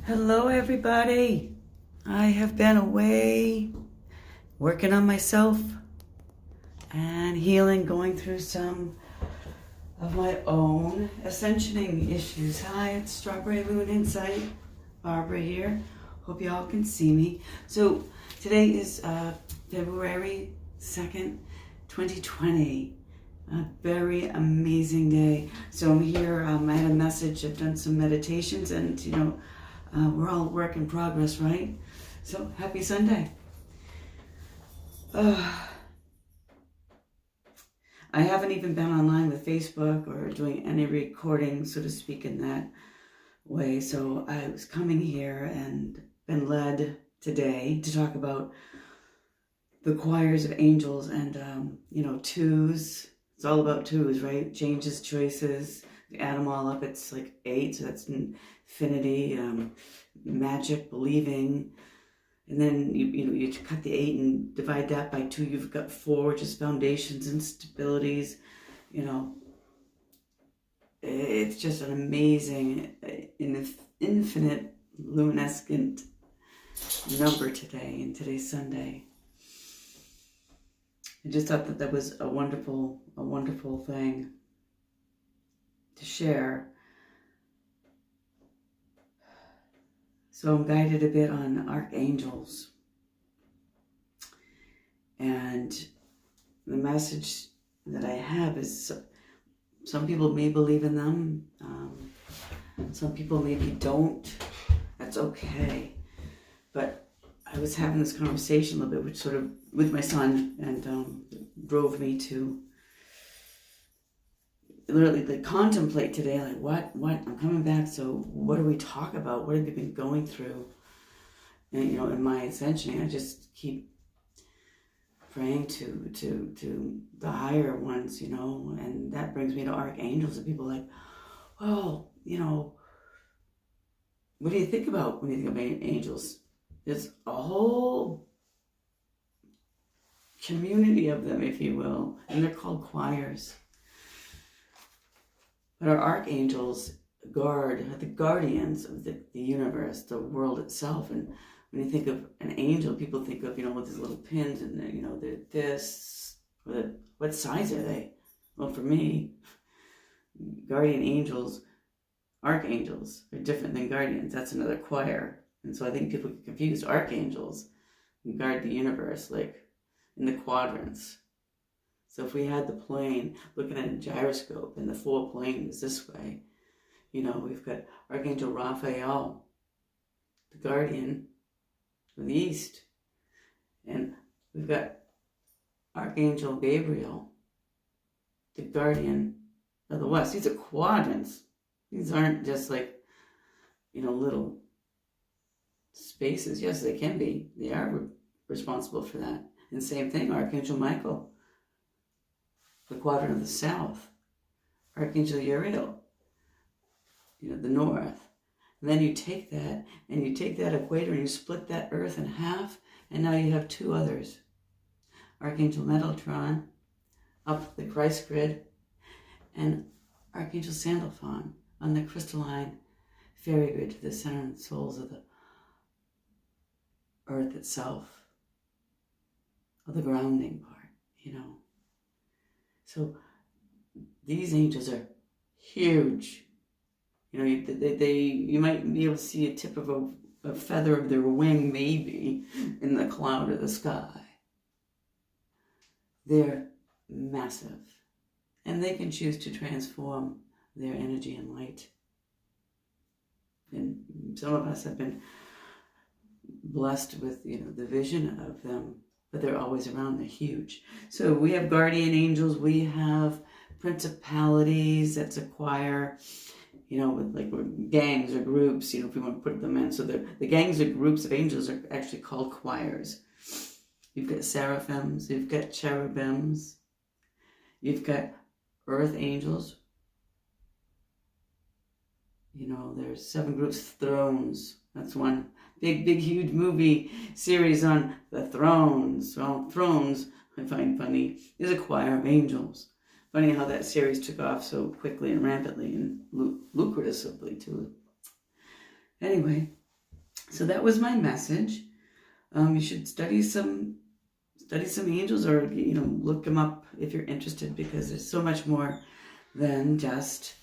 Hello, everybody. I have been away working on myself and healing, going through some of my own ascensioning issues. Hi, it's Strawberry Moon Insight. Barbara here. Hope you all can see me. So today is February 2nd, 2020. A very amazing day. So I'm here. I had a message. I've done some meditations, and we're all work in progress, right? So happy Sunday. I haven't even been online with Facebook or doing any recording, so to speak, in that way. So I was coming here and been led today to talk about the choirs of angels and, twos. It's all about twos, right? Changes, choices. You add them all up, it's like 8, so that's infinity, magic, believing. And then you cut the 8 and divide that by 2. You've got 4, which is foundations and stabilities. It's just an amazing, infinite, luminescent number today, and today's Sunday. I just thought that was a wonderful thing to share. So I'm guided a bit on archangels. And the message that I have is some people may believe in them. Some people maybe don't. That's okay. But I was having this conversation a little bit, which sort of with my son, and drove me to literally contemplate today, what I'm coming back, so what do we talk about? What have you been going through? And in my ascension, I just keep praying to the higher ones, and that brings me to archangels, and people like, well, what do you think about when you think of angels? There's a whole community of them, if you will, and they're called choirs. But our archangels are the guardians of the universe, the world itself. And when you think of an angel, people think of, with these little pins and they're this, or what size are they? Well, for me, guardian angels, archangels are different than guardians. That's another choir. And so I think people get confused. Archangels guard the universe, like in the quadrants. So if we had the plane looking at a gyroscope and the 4 planes this way, we've got Archangel Raphael, the guardian of the east. And we've got Archangel Gabriel, the guardian of the west. These are quadrants. These aren't just little spaces. Yes, they can be. They are responsible for that. And same thing, Archangel Michael, the quadrant of the south. Archangel Uriel, the north. And then you take that equator and you split that earth in half, and now you have 2 others. Archangel Metatron, up the Christ grid, and Archangel Sandalphon on the crystalline fairy grid to the center and souls of the earth itself, of the grounding part, So these angels are huge. You might be able to see a tip of a feather of their wing, maybe, in the cloud or the sky. They're massive. And they can choose to transform their energy and light. And some of us have been blessed with, the vision of them, but they're always around. They're huge. So we have guardian angels. We have principalities. That's a choir, with gangs or groups, if we want to put them in. So the gangs or groups of angels are actually called choirs. You've got seraphims. You've got cherubims. You've got earth angels. There's 7 groups of thrones. That's one big, huge movie series on the thrones. Well, thrones, I find funny, is a choir of angels. Funny how that series took off so quickly and rampantly and lucratively too. Anyway, So that was my message. You should study some angels, or look them up if you're interested, because there's so much more than just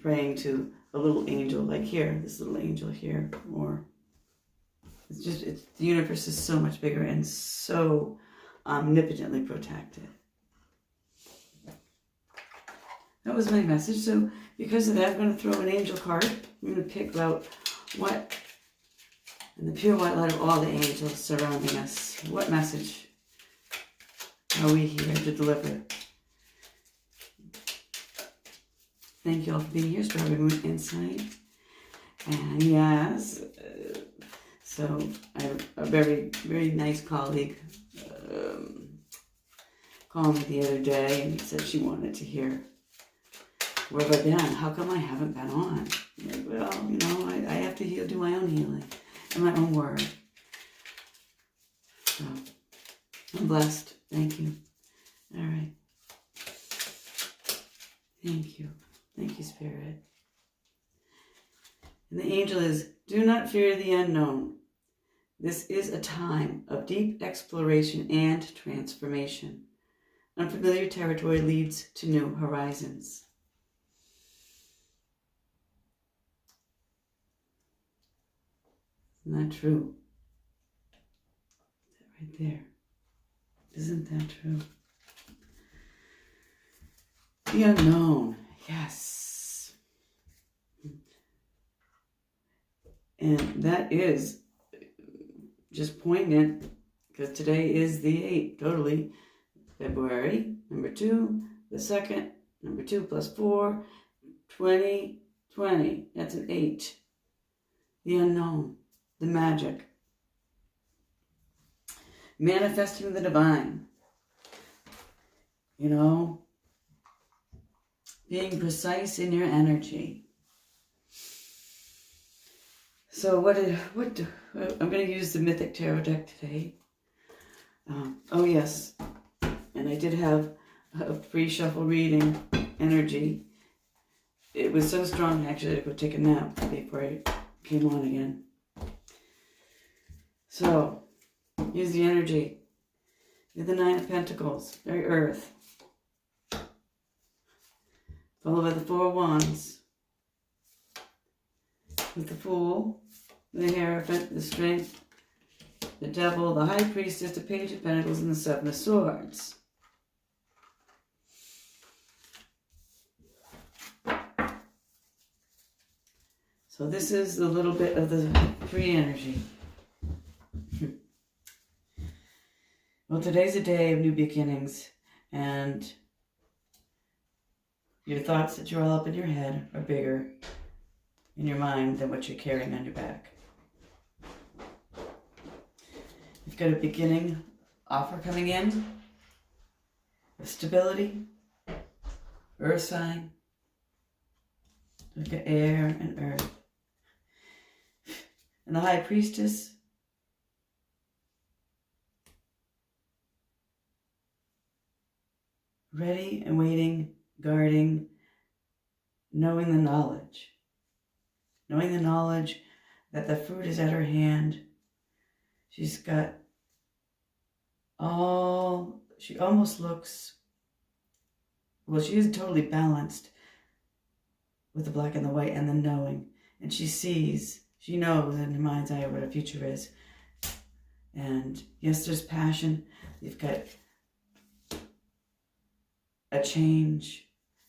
praying to a little angel like here, this little angel here, or the universe is so much bigger and so omnipotently protected. That was my message. So because of that, I'm going to throw an angel card. I'm going to pick out what, in the pure white light of all the angels surrounding us, what message are we here to deliver? Thank you all for being here, Strawberry Moon Insight. And yes, so I have a very, very nice colleague called me the other day and said she wanted to hear, where have I been? How come I haven't been on? I'm like, well, I have to do my own healing and my own work. So I'm blessed. Thank you. All right. Thank you. Thank you, Spirit. And the angel is, do not fear the unknown. This is a time of deep exploration and transformation. Unfamiliar territory leads to new horizons. Isn't that true? Right there. Isn't that true? The unknown. Yes. And that is just poignant, because today is the 8th, totally. February, number 2, the 2nd, number 2 plus 4, 20, 20. That's an 8. The unknown, the magic. Manifesting the divine. Being precise in your energy. So I'm going to use the Mythic Tarot deck today. Oh yes, and I did have a pre-shuffle reading energy. It was so strong actually I had to go take a nap before I came on again. So, here's the energy. You're the 9 of Pentacles, very earth. Followed by the 4 of Wands. With the Fool, the Hierophant, the Strength, the Devil, the High Priestess, the Page of Pentacles, and the 7 of Swords. So this is a little bit of the free energy. Well, today's a day of new beginnings, and your thoughts that you're all up in your head are bigger in your mind than what you're carrying on your back. You've got a beginning offer coming in of stability, earth sign, look at air and earth. And the High Priestess, ready and waiting, guarding, knowing the knowledge. Knowing the knowledge that the fruit is at her hand. She's got she almost looks, well, she is totally balanced with the black and the white and the knowing. And she knows in her mind's eye what her future is. And yes, there's passion. You've got a change.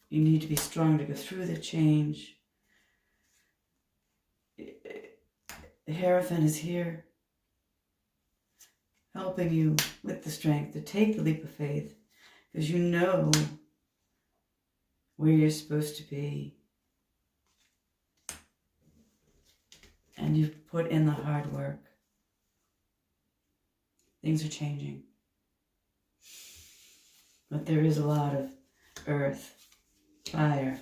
You need to be strong to go through the change. The Hierophant is here, helping you with the strength to take the leap of faith, because you know where you're supposed to be. And you've put in the hard work. Things are changing. But there is a lot of earth, fire,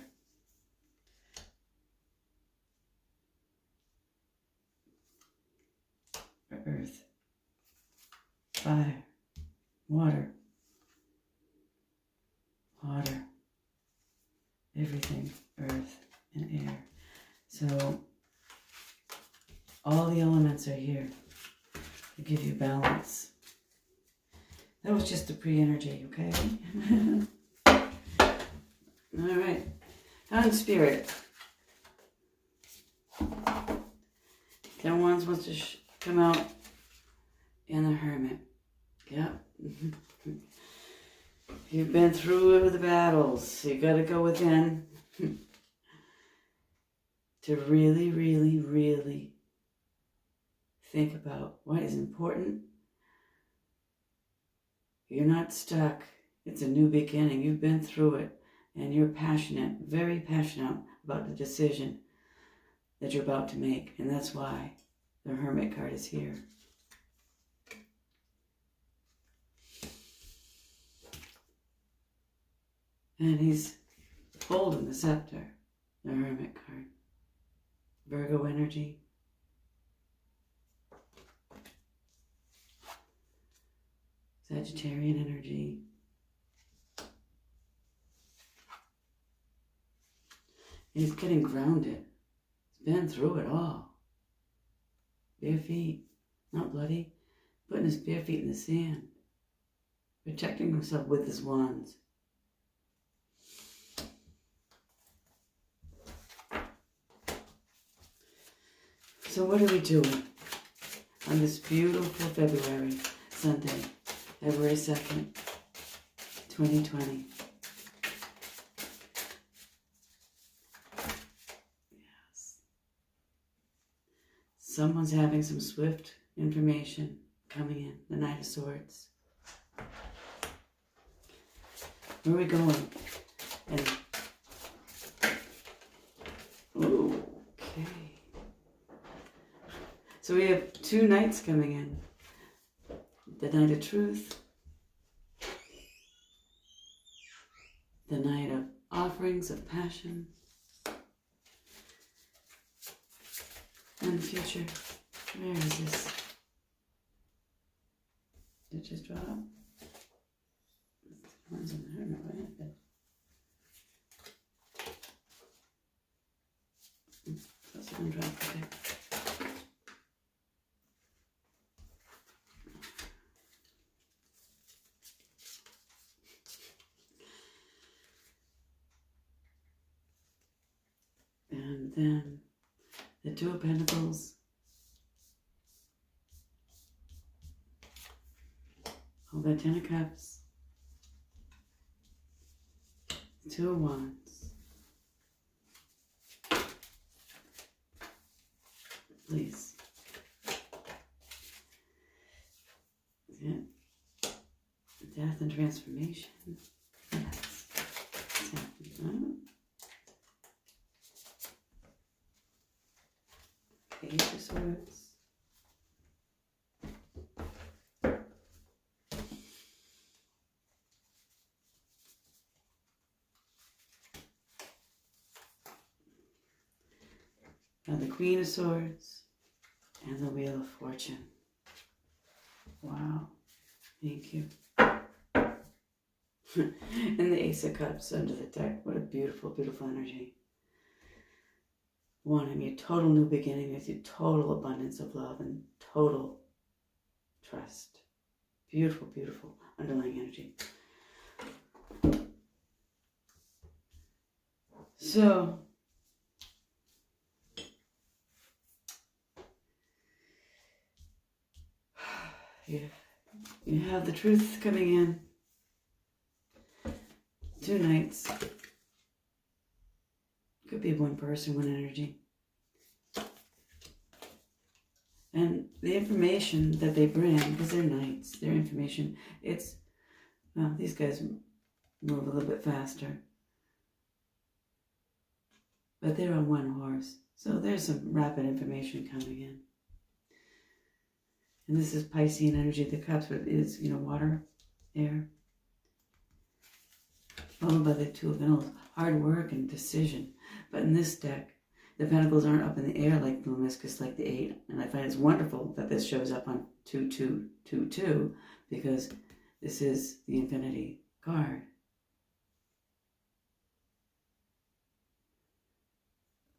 earth, fire, water, everything, earth and air. So the elements are here to give you balance. That was just the pre-energy, okay? All right. Out in spirit. Ten Wands wants to come out in the Hermit. Yep. You've been through the battles. You got to go within to really, really, really think about what is important. You're not stuck. It's a new beginning. You've been through it, and you're passionate, very passionate about the decision that you're about to make, and that's why the Hermit card is here. And he's holding the scepter, the Hermit card. Virgo energy. Sagittarian energy. He's getting grounded. He's been through it all. Bare feet, not bloody, putting his bare feet in the sand. Protecting himself with his wands. So what are we doing on this beautiful February, Sunday, February 2nd, 2020? Yes. Someone's having some swift information coming in, the Knight of Swords. Where are we going? And okay. So we have two knights coming in. The Knight of Truth. The Knight of Offerings, of Passion. And the future. Where is this? Did it just draw up? One's in the Hermit, right? That's going to drop, okay. And then the Two of Pentacles. Hold that Ten of Cups. Two of Wands. Please. Yeah. Death and transformation. Yes. Ace of Swords. Now the Queen of Swords and the Wheel of Fortune. Wow. Thank you. And the Ace of Cups under the deck. What a beautiful, beautiful energy. Wanting a total new beginning with you, total abundance of love and total trust. Beautiful, beautiful underlying energy. So, you have the Truth coming in. Two knights. Could be one person, one energy. And the information that they bring, because they're knights, their information, it's, well, these guys move a little bit faster. But they're on one horse. So there's some rapid information coming in. And this is Piscean energy. The cups is, water, air. Followed by the Two of Pentacles, hard work and decision. But in this deck, the pentacles aren't up in the air like the Lemniscus, like the 8. And I find it's wonderful that this shows up on 2-2-2-2 because this is the Infinity card.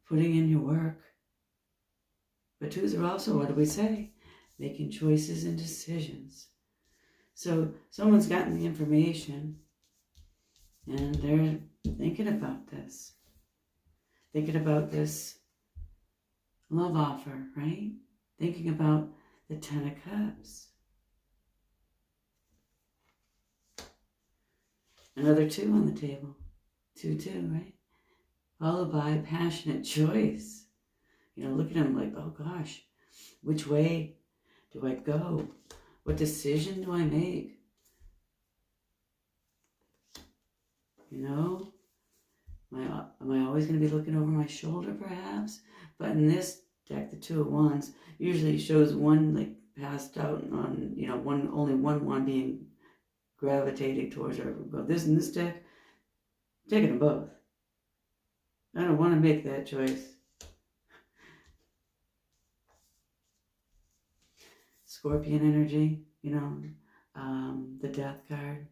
Putting in your work, But twos are also, what do we say? Making choices and decisions. So someone's gotten the information and they're thinking about this. Thinking about this love offer, right? Thinking about the Ten of Cups. Another 2 on the table. 2, right? Followed by a passionate choice. Look at him like, oh gosh, which way do I go? What decision do I make? Am I always going to be looking over my shoulder perhaps? But in this deck, the 2 of Wands usually shows one like passed out on, only one wand being gravitating towards her. But in this deck, I'm taking them both. I don't want to make that choice. Scorpion energy, the Death card.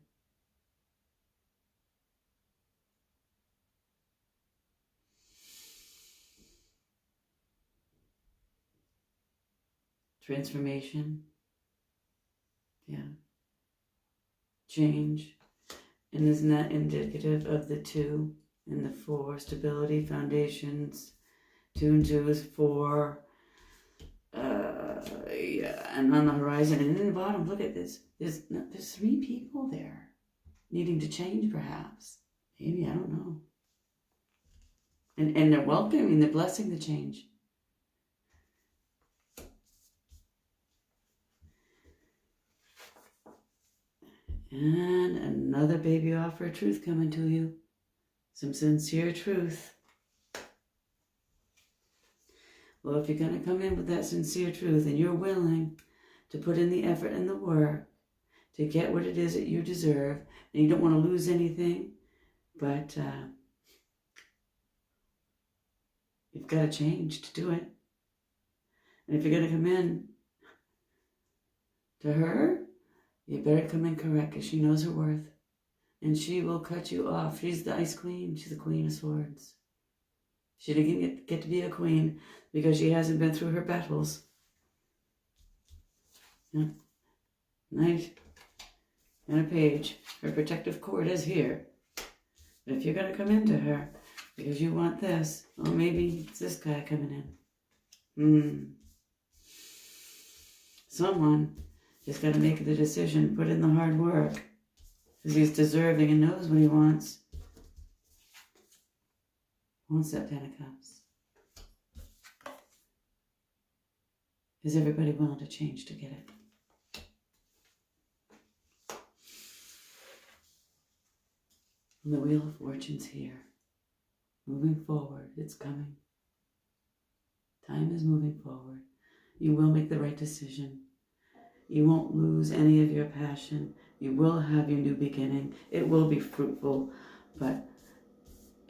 Transformation. Yeah. Change. And isn't that indicative of the 2 and the 4? Stability, foundations. 2 and 2 is 4. And on the horizon and in the bottom, look at this. There's 3 people there needing to change, perhaps. Maybe, I don't know. And they're welcoming, they're blessing the change. And another baby offer of truth coming to you. Some sincere truth. Well, if you're going to come in with that sincere truth and you're willing to put in the effort and the work to get what it is that you deserve, and you don't want to lose anything, but you've got to change to do it. And if you're going to come in to her, you better come in correct, because she knows her worth. And she will cut you off. She's the Ice Queen. She's the Queen of Swords. She didn't get to be a queen because she hasn't been through her battles. Yeah. Knight and a page. Her protective cord is here. But if you're going to come into her because you want this, or maybe it's this guy coming in. Someone is going to make the decision, put in the hard work, because he's deserving and knows what he wants. Wants that 10 of Cups. Is everybody willing to change to get it? And the Wheel of Fortune's here. Moving forward. It's coming. Time is moving forward. You will make the right decision. You won't lose any of your passion. You will have your new beginning. It will be fruitful, but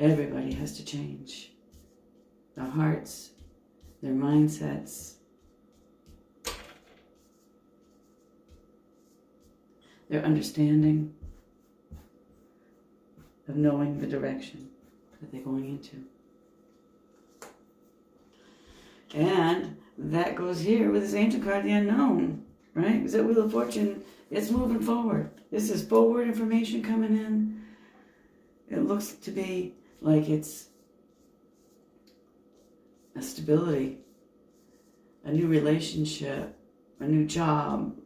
everybody has to change. Their hearts, their mindsets, their understanding of knowing the direction that they're going into. And that goes here with this Angel card, the Unknown, right? Because that Wheel of Fortune, it's moving forward. This is forward information coming in. It looks to be like it's a stability, a new relationship, a new job.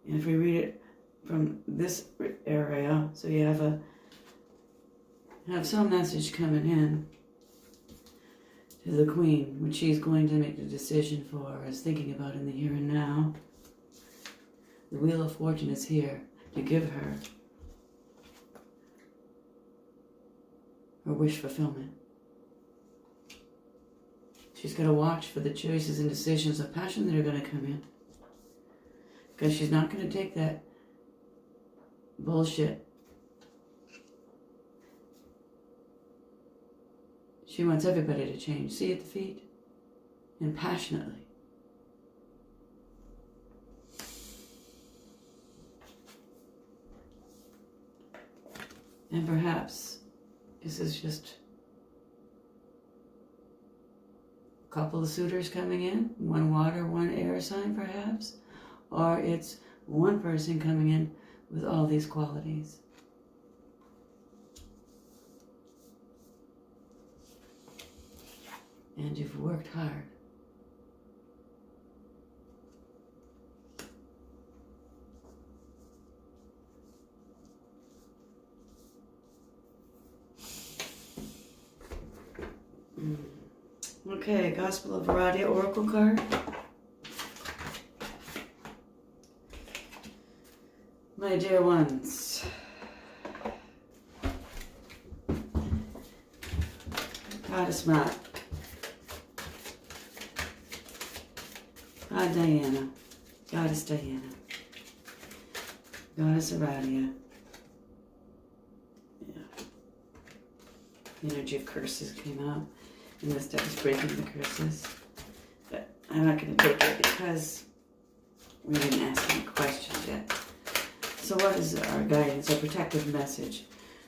And if we read it from this area, so you have some message coming in to the Queen, which she's going to make the decision for, is thinking about in the here and now. The Wheel of Fortune is here to give her her wish fulfillment. She's got to watch for the choices and decisions of passion that are going to come in, because she's not going to take that bullshit. She wants everybody to change. See at the feet? And passionately. And perhaps this is just a couple of suitors coming in, one water, one air sign perhaps, or it's one person coming in with all these qualities. And you've worked hard. Okay, Gospel of Aradia Oracle card. My dear ones, Goddess Mat, God Diana, Goddess Diana, Goddess Aradia. Yeah. The energy of curses came out. And this deck is breaking the curses. But I'm not going to take it because we didn't ask any questions yet. So what is our guidance, our protective message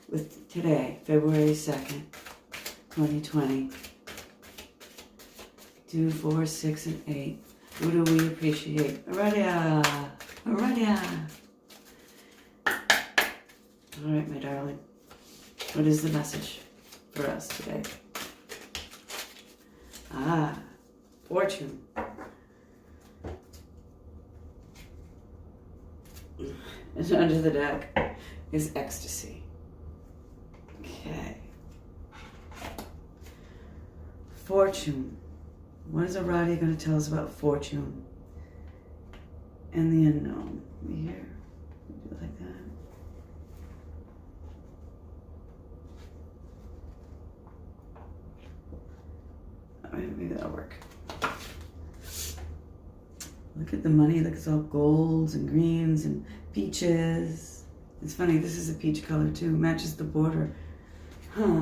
with today, February 2nd, 2020? 2, 4, 6, and 8. Who do we appreciate? Aradia! Aradia! All right, my darling. What is the message for us today? Ah, fortune. And under the deck is ecstasy. Okay. Fortune. What is Aradia going to tell us about fortune and the unknown? Here. Do it like that. Maybe that'll work. Look at the money. Look, it's all golds and greens and peaches. It's funny, this is a peach color too. Matches the border. Huh.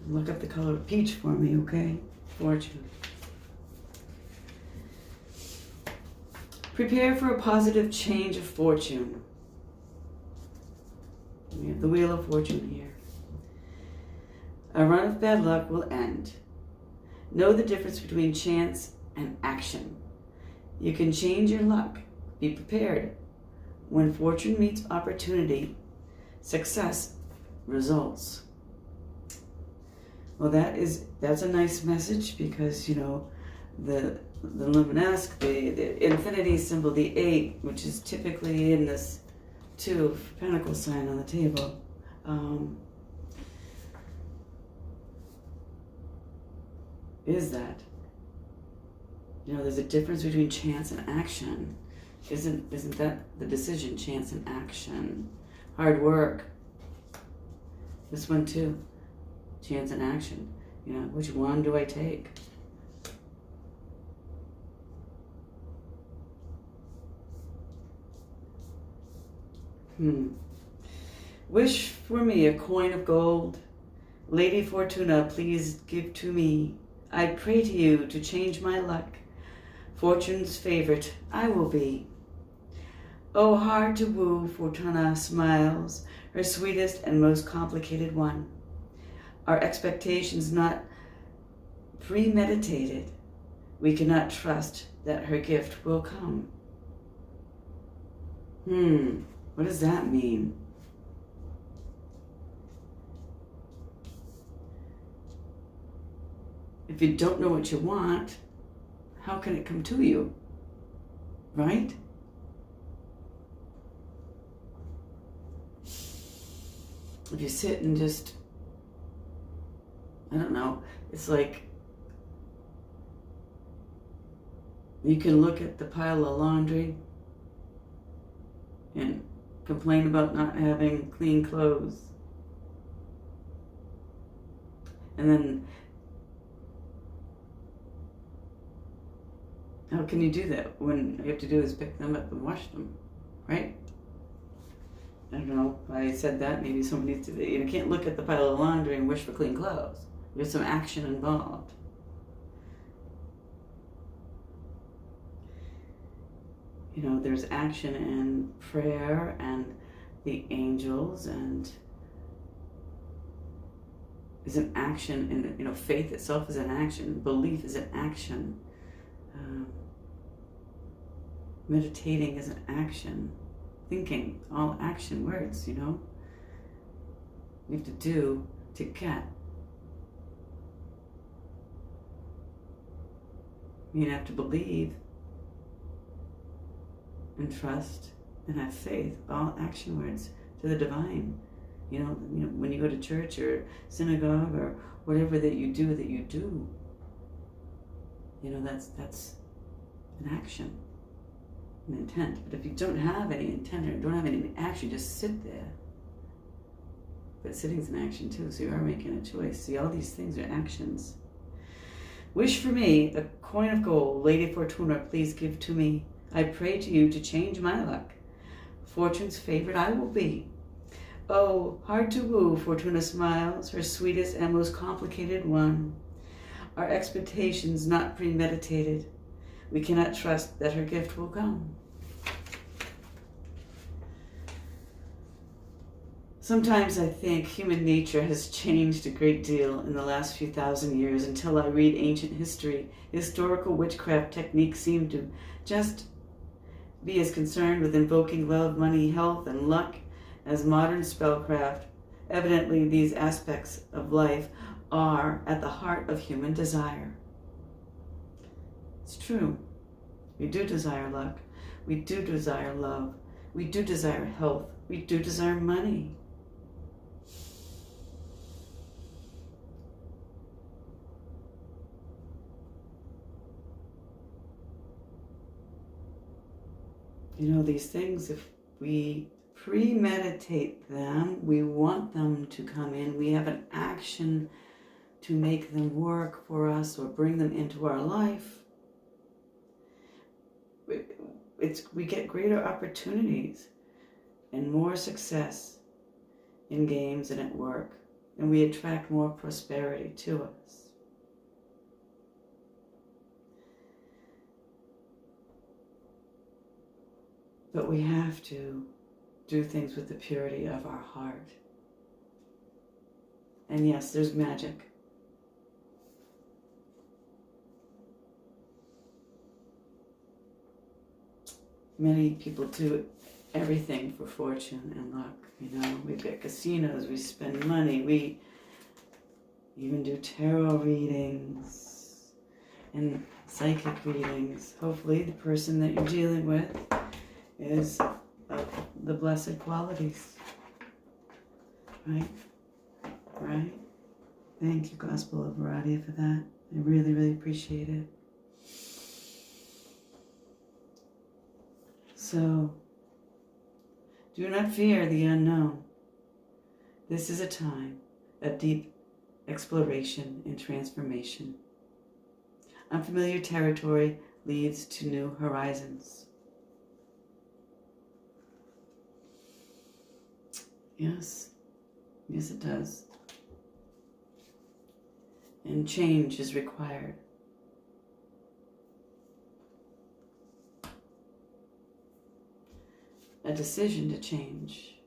Look up the color of peach for me, okay? Fortune. Prepare for a positive change of fortune. We have the Wheel of Fortune here. A run of bad luck will end. Know the difference between chance and action. You can change your luck. Be prepared. When fortune meets opportunity, success results. Well, that's a nice message because, you know, the Luminesque, the infinity symbol, the 8, which is typically in this 2 of Pentacles sign on the table. Is that, you know, there's a difference between chance and action. Isn't that the decision, chance and action? Hard work. This one too, chance and action. You know, which one do I take? Wish for me a coin of gold. Lady Fortuna, please give to me. I pray to you to change my luck. Fortune's favorite I will be. Oh, hard to woo, Fortuna smiles, her sweetest and most complicated one. Our expectations not premeditated. We cannot trust that her gift will come. What does that mean? If you don't know what you want, how can it come to you? Right? If you sit and just, I don't know, it's like you can look at the pile of laundry and complain about not having clean clothes. And then how can you do that when all you have to do is pick them up and wash them, right? I don't know. I said that. Maybe somebody needs to. You can't look at the pile of laundry and wish for clean clothes. There's some action involved. You know, there's action and prayer and the angels and is an action, and faith itself is an action, belief is an action, meditating is an action, thinking, all action words, we have to do to get. You have to believe and trust and have faith, all action words to the divine. When you go to church or synagogue or whatever that you do, that's an action, an intent. But if you don't have any intent or don't have any action, just sit there. But sitting's an action too, so you are making a choice. See, all these things are actions. Wish for me a coin of gold, Lady Fortuna, please give to me. I pray to you to change my luck. Fortune's favorite I will be. Oh, hard to woo, Fortuna smiles, her sweetest and most complicated one. Our expectations not premeditated. We cannot trust that her gift will come. Sometimes I think human nature has changed a great deal in the last few thousand years. Until I read ancient history, historical witchcraft techniques seem to just be as concerned with invoking love, money, health, and luck as modern spellcraft. Evidently, these aspects of life are at the heart of human desire. It's true. We do desire luck. We do desire love. We do desire health. We do desire money. These things, if we premeditate them, we want them to come in, we have an action to make them work for us or bring them into our life, we get greater opportunities and more success in games and at work, and we attract more prosperity to us. But we have to do things with the purity of our heart. And yes, there's magic. Many people do everything for fortune and luck. We've got casinos, we spend money, we even do tarot readings and psychic readings. Hopefully the person that you're dealing with is of the blessed qualities. Right? Thank you, Gospel of Varadia, for that. I really, really appreciate it. So, do not fear the unknown. This is a time of deep exploration and transformation. Unfamiliar territory leads to new horizons. Yes, it does. And change is required. A decision to change.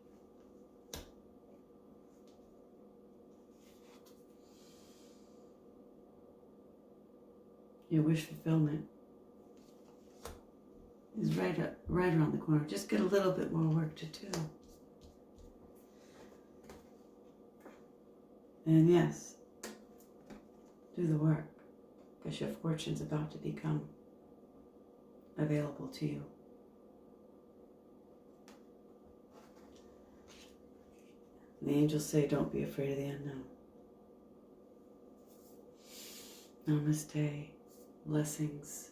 Your wish fulfillment is right around the corner. Just get a little bit more work to do. And yes, do the work, because your fortune's about to become available to you. The angels say, don't be afraid of the unknown. Namaste. Blessings.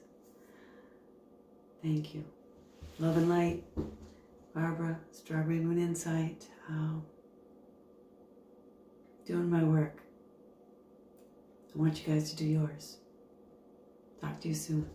Thank you. Love and light. Barbara, Strawberry Moon Insight. Doing my work. I want you guys to do yours. Talk to you soon.